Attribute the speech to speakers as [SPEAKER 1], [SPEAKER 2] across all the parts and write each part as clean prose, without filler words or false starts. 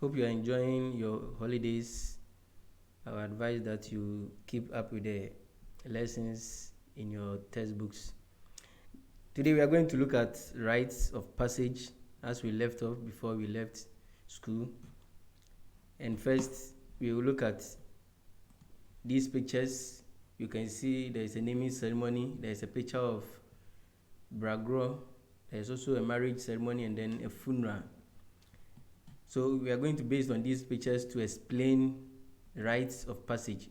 [SPEAKER 1] Hope you are enjoying your holidays. I would advise that you keep up with the lessons in your textbooks. Today we are going to look at rites of passage as we left off before we left school. And first we will look at these pictures. You can see there is a naming ceremony, there is a picture of Bragro, there is also a marriage ceremony and then a funeral. So we are going to base on these pictures to explain rites of passage.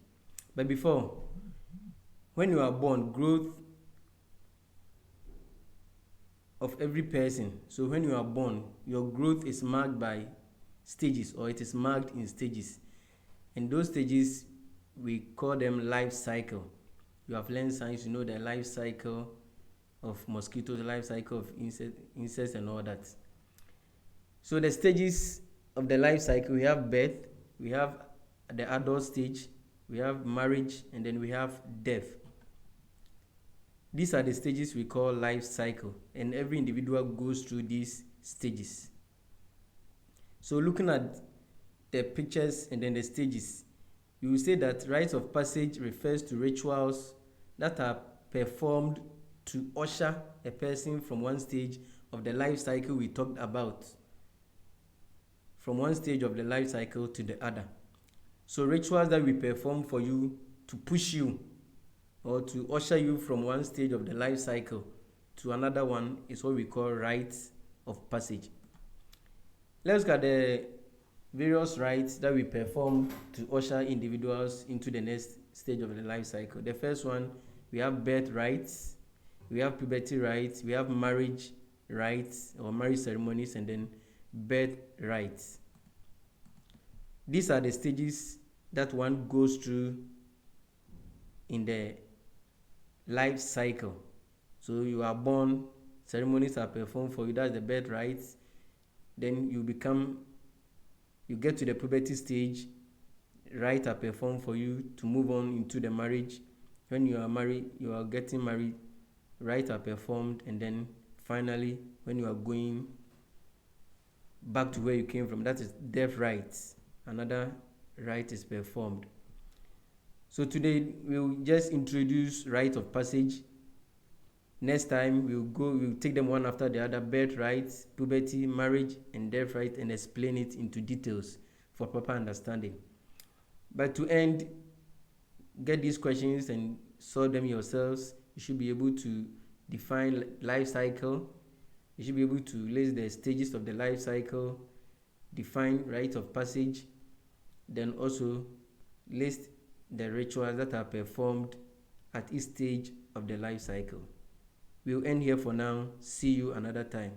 [SPEAKER 1] But before, when you are born, growth of every person. So when you are born, your growth is marked by stages, or it is marked in stages. And those stages, we call them life cycle. You have learned science, you know the life cycle of mosquitoes, the life cycle of insects and all that. So the stages of the life cycle, we have birth, we have the adult stage, we have marriage, and then we have death. These are the stages we call life cycle, and every individual goes through these stages. So looking at the pictures and then the stages, you will say that rites of passage refers to rituals that are performed to usher a person from one stage of the life cycle we talked about, from one stage of the life cycle to the other. So rituals that we perform for you to push you or to usher you from one stage of the life cycle to another one is what we call rites of passage. Let's look at the various rites that we perform to usher individuals into the next stage of the life cycle. The first one, we have birth rites, we have puberty rites, we have marriage rites or marriage ceremonies, and then birth rites. These are the stages that one goes through in the life cycle. So you are born, ceremonies are performed for you, that's the birth rites. Then you get to the puberty stage, rites are performed for you to move on into the marriage. When you are married, you are getting married, rites are performed, and then finally when you are going back to where you came from, that is death rites. Another rite is performed. So today we'll just introduce rite of passage. Next time we'll take them one after the other: birth rites, puberty, marriage, and death rite, and explain it into details for proper understanding. But to end, get these questions and solve them yourselves. You should be able to define life cycle. You should be able to list the stages of the life cycle, define rite of passage, then also list the rituals that are performed at each stage of the life cycle. We'll end here for now. See you another time.